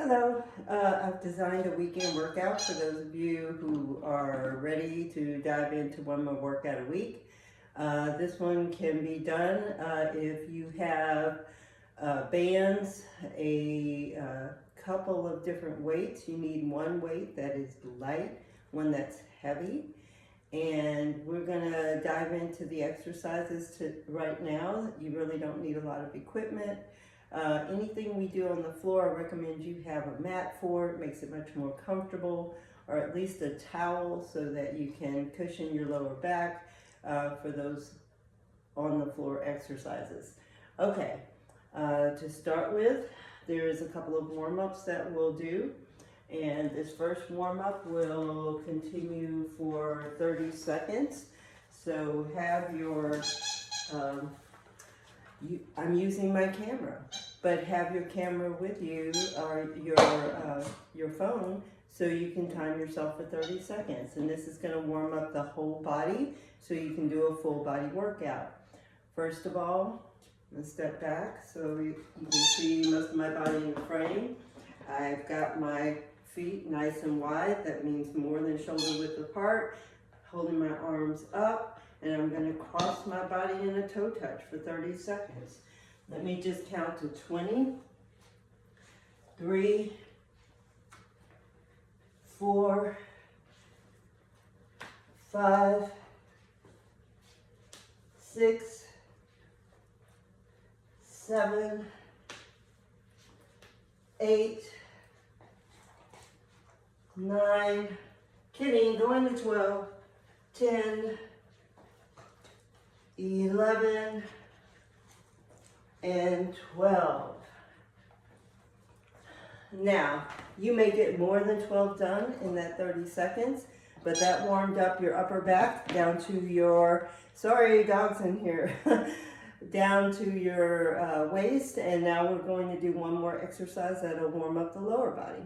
Hello, I've designed a weekend workout for those of you who are ready to dive into one more workout a week. This one can be done if you have bands, a couple of different weights. You need one weight that is light, one that's heavy. And we're gonna dive into the exercises right now. You really don't need a lot of equipment. Anything we do on the floor, I recommend you have a mat for. It makes it much more comfortable, or at least a towel so that you can cushion your lower back for those on the floor exercises. Okay, to start with, there's a couple of warm-ups that we'll do. And this first warm-up will continue for 30 seconds. So have your I'm using my camera, but have your camera with you or your phone so you can time yourself for 30 seconds. And this is going to warm up the whole body so you can do a full body workout. First of all, let's step back so you can see most of my body in the frame. I've got my feet nice and wide. That means more than shoulder width apart. Holding my arms up. And I'm going to cross my body in a toe touch for 30 seconds. Let me just count to 20, 3, 4, 5, 6, 7, 8, 9, kidding, going to 12, 10, 11, and 12. Now, you may get more than 12 done in that 30 seconds, but that warmed up your upper back down to your, sorry, dog's in here, down to your waist, and now we're going to do one more exercise that'll warm up the lower body.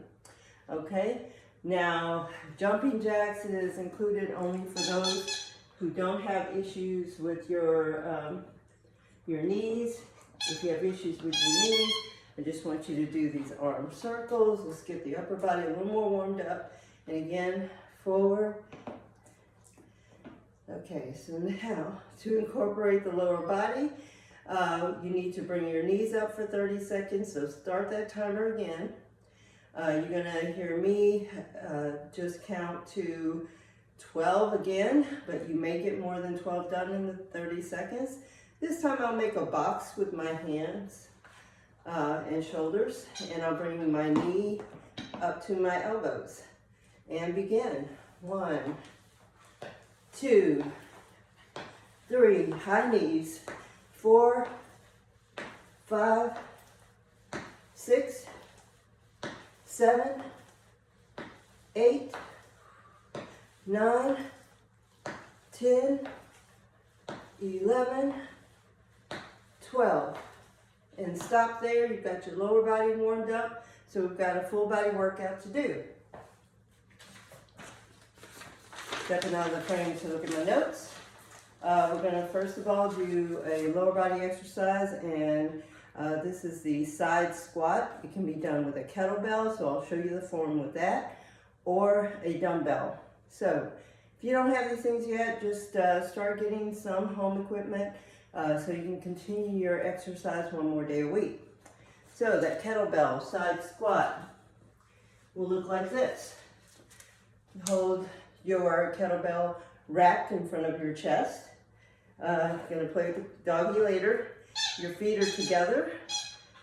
Okay, now jumping jacks is included only for those who don't have issues with your knees. If you have issues with your knees, I just want you to do these arm circles. Let's get the upper body a little more warmed up. And again, forward. Okay, so now to incorporate the lower body, you need to bring your knees up for 30 seconds. So start that timer again. You're gonna hear me just count to 12 again, but you may get more than 12 done in the 30 seconds. This time I'll make a box with my hands and shoulders, and I'll bring my knee up to my elbows and begin. 1, 2, 3, high knees, 4, 5, 6, 7, 8, 9, 10, 11, 12. And stop there. You've got your lower body warmed up, so we've got a full body workout to do. Stepping out of the frame to look at my notes. We're going to first of all do a lower body exercise, and this is the side squat. It can be done with a kettlebell, so I'll show you the form with that, or a dumbbell. So if you don't have these things yet, just start getting some home equipment so you can continue your exercise one more day a week. So that kettlebell side squat will look like this. Hold your kettlebell wrapped in front of your chest. Gonna play with the doggy later. Your feet are together,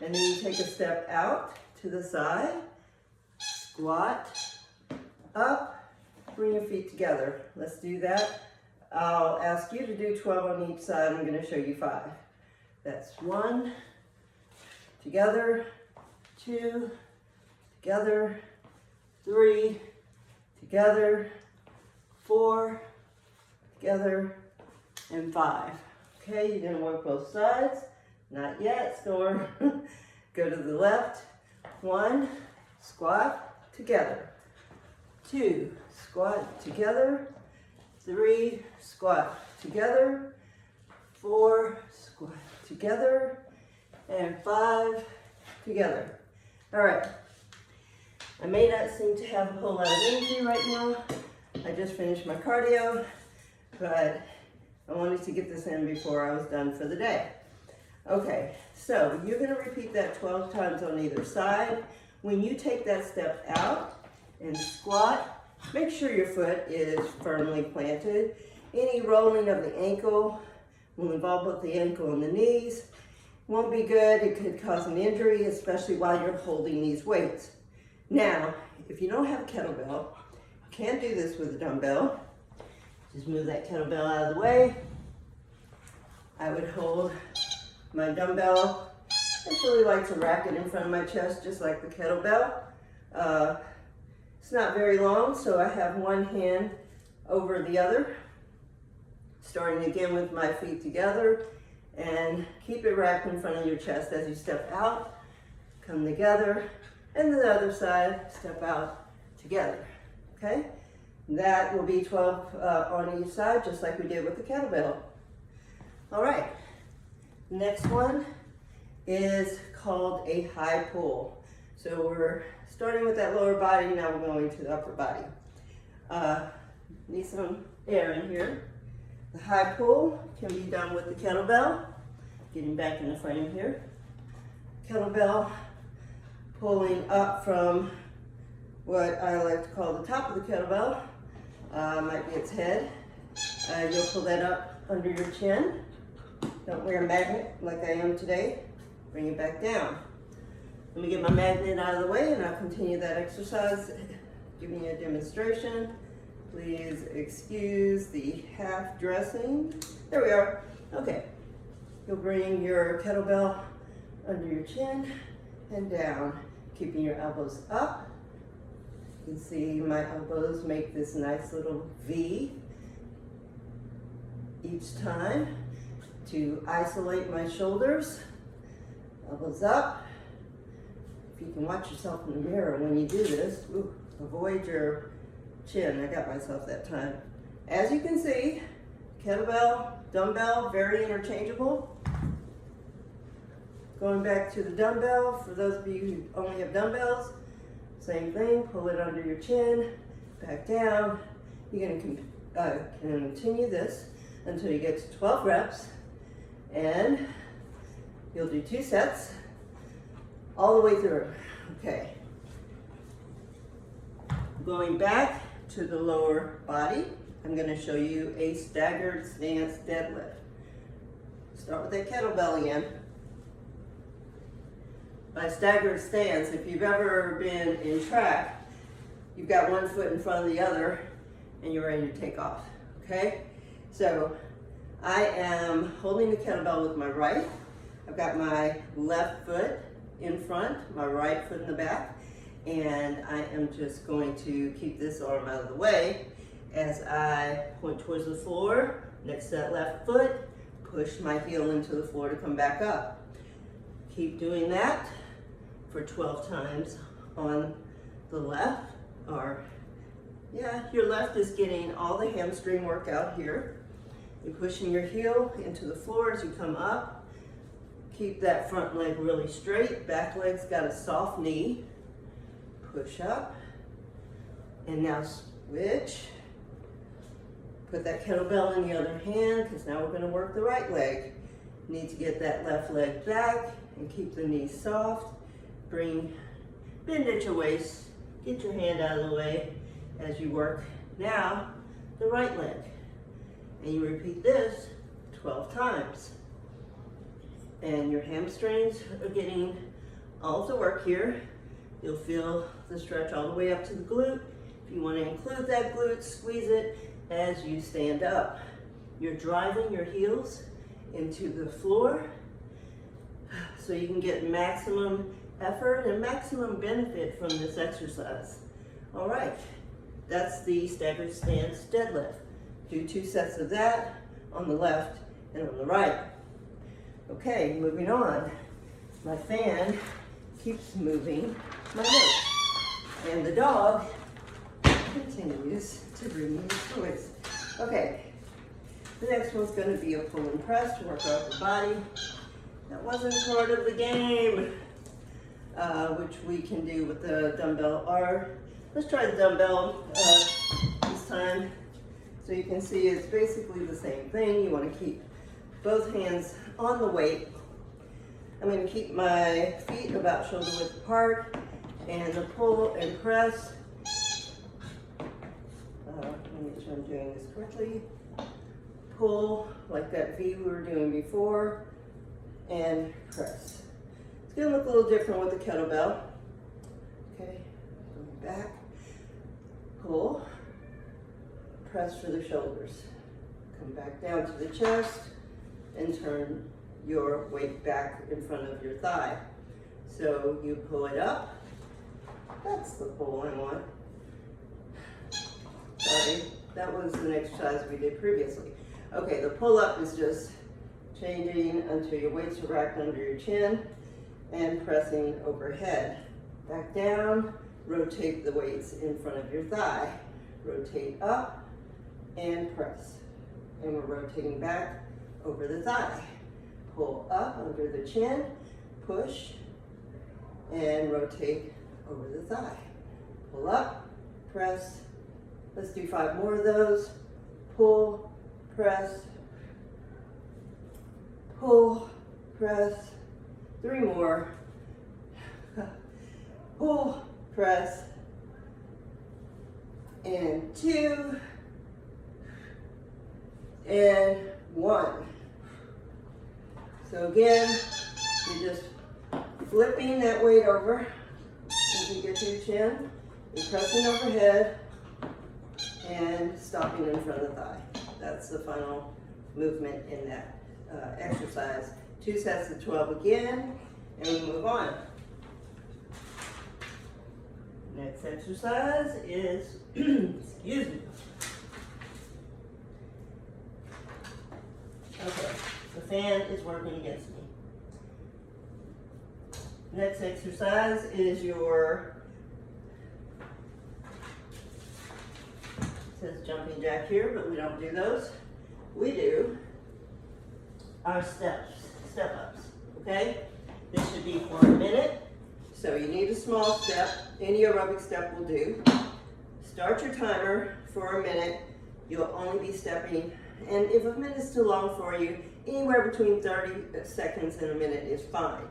and then you take a step out to the side, squat, up, bring your feet together. Let's do that. I'll ask you to do 12 on each side. I'm going to show you 5. That's 1, together, 2, together, 3, together, 4, together, and 5. Okay, you're going to work both sides. Not yet, Storm. Go to the left. 1, squat, together. 2, squat, together. 3, squat, together. 4, squat, together. And 5, together. All right. I may not seem to have a whole lot of energy right now. I just finished my cardio, but I wanted to get this in before I was done for the day. Okay, so you're gonna repeat that 12 times on either side. When you take that step out and squat, make sure your foot is firmly planted. Any rolling of the ankle will involve both the ankle and the knees. Won't be good, it could cause an injury, especially while you're holding these weights. Now, if you don't have a kettlebell, you can't do this with a dumbbell. Just move that kettlebell out of the way. I would hold my dumbbell. I really like to rack it in front of my chest, just like the kettlebell. It's not very long, so I have one hand over the other. Starting again with my feet together, and keep it racked in front of your chest as you step out, come together, and the other side, step out together, okay? That will be 12 on each side, just like we did with the kettlebell. All right, next one is called a high pull. So we're starting with that lower body, now we're going to the upper body. Need some air in here. The high pull can be done with the kettlebell. Getting back in the frame here. Kettlebell pulling up from what I like to call the top of the kettlebell. Might be its head. You'll pull that up under your chin. Don't wear a magnet like I am today. Bring it back down. Let me get my magnet out of the way and I'll continue that exercise, giving you a demonstration. Please excuse the half dressing. There we are. Okay. You'll bring your kettlebell under your chin and down, keeping your elbows up. You can see my elbows make this nice little V each time to isolate my shoulders. Elbows up. If you can watch yourself in the mirror when you do this, avoid your chin. I got myself that time. As you can see, kettlebell, dumbbell, very interchangeable. Going back to the dumbbell, for those of you who only have dumbbells, same thing, pull it under your chin, back down. You're gonna continue this until you get to 12 reps, and you'll do 2 sets all the way through. Okay. Going back to the lower body, I'm going to show you a staggered stance deadlift. Start with that kettlebell again. By staggered stance, if you've ever been in track, you've got one foot in front of the other and you're ready to take off, okay? So I am holding the kettlebell with my right. I've got my left foot in front, my right foot in the back, and I am just going to keep this arm out of the way as I point towards the floor, next to that left foot, push my heel into the floor to come back up. Keep doing that for 12 times on the left, or your left is getting all the hamstring work out here. You're pushing your heel into the floor as you come up. Keep that front leg really straight, back leg's got a soft knee. Push up, and now switch. Put that kettlebell in the other hand, because now we're going to work the right leg. You need to get that left leg back and keep the knees soft. Bend at your waist, get your hand out of the way as you work now the right leg. And you repeat this 12 times. And your hamstrings are getting all of the work here. You'll feel the stretch all the way up to the glute. If you want to include that glute, squeeze it as you stand up. You're driving your heels into the floor so you can get maximum effort and maximum benefit from this exercise. All right, that's the staggered stance deadlift. Do 2 sets of that on the left and on the right. Okay, moving on. My fan keeps moving my notes, and the dog continues to bring me toys. Okay, the next one's going to be a pull and press to work out the body. That wasn't part of the game. which we can do with the dumbbell. Or let's try the dumbbell this time. So you can see it's basically the same thing. You want to keep both hands on the weight. I'm going to keep my feet about shoulder width apart, and the pull and press. Let me make sure I'm doing this correctly. Pull like that V we were doing before, and press. It's going to look a little different with the kettlebell. Okay, going back, pull, press for the shoulders. Come back down to the chest and turn your weight back in front of your thigh. So you pull it up. That's the pull I want. Sorry, that was an exercise we did previously. Okay, the pull up is just changing until your weights are racked under your chin and pressing overhead. Back down, rotate the weights in front of your thigh. Rotate up and press. And we're rotating back over the thigh. Pull up under the chin, push, and rotate over the thigh. Pull up, press. Let's do 5 more of those. Pull, press, pull, press. 3 more. Pull, press, and 2, and 1. So again, you're just flipping that weight over as you get to your chin. You're pressing overhead and stopping in front of the thigh. That's the final movement in that exercise. 2 sets of 12 again, and we move on. Next exercise is, excuse me. Okay, the fan is working against me. Next exercise is your, it says jumping jack here, but we don't do those. We do our step ups, okay? This should be for a minute. So you need a small step. Any aerobic step will do. Start your timer for a minute. You'll only be stepping, and if a minute is too long for you, anywhere between 30 seconds and a minute is fine.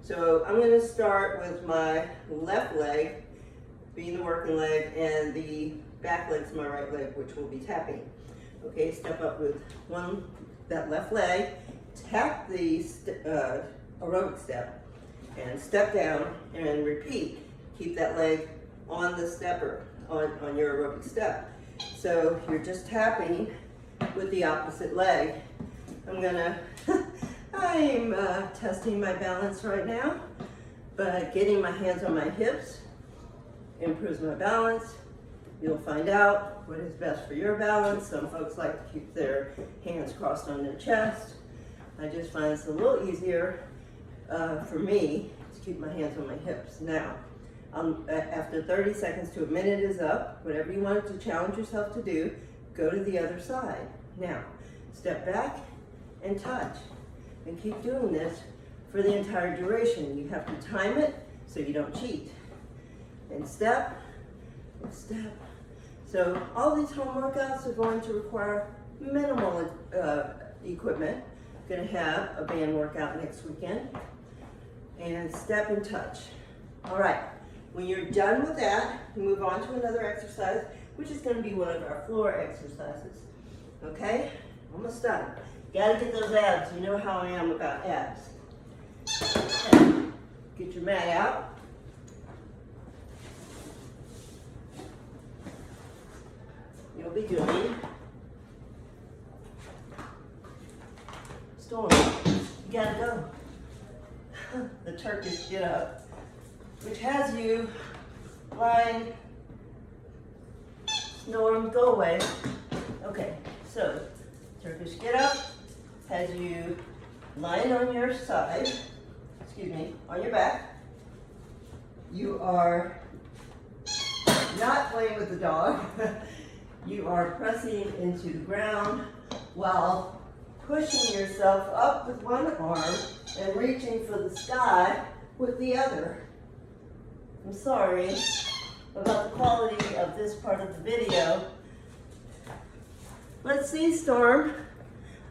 So I'm going to start with my left leg being the working leg, and the back leg's my right leg, which will be tapping. Okay, step up with that left leg, tap the aerobic step, and step down and repeat. Keep that leg on the stepper, on your aerobic step. So you're just tapping with the opposite leg. I'm testing my balance right now, but getting my hands on my hips improves my balance. You'll find out what is best for your balance. Some folks like to keep their hands crossed on their chest. I just find it's a little easier for me to keep my hands on my hips. Now, after 30 seconds to a minute is up, whatever you wanted to challenge yourself to do, go to the other side. Now, step back and touch. And keep doing this for the entire duration. You have to time it so you don't cheat. And step, and step. So all these home workouts are going to require minimal equipment. Going to have a band workout next weekend. And step and touch. All right, when you're done with that, move on to another exercise, which is going to be one of our floor exercises. Okay, almost done. Gotta get those abs. You know how I am about abs. Okay. Get your mat out. You'll be doing Storm. You gotta go. The Turkish get up, which has you lying. Storm, go away. Okay, so Turkish get up has you lying on your side, on your back. You are not playing with the dog. You are pressing into the ground while pushing yourself up with one arm and reaching for the sky with the other. I'm sorry about the quality of this part of the video. Let's see, Storm.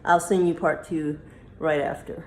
I'll send you part 2 right after.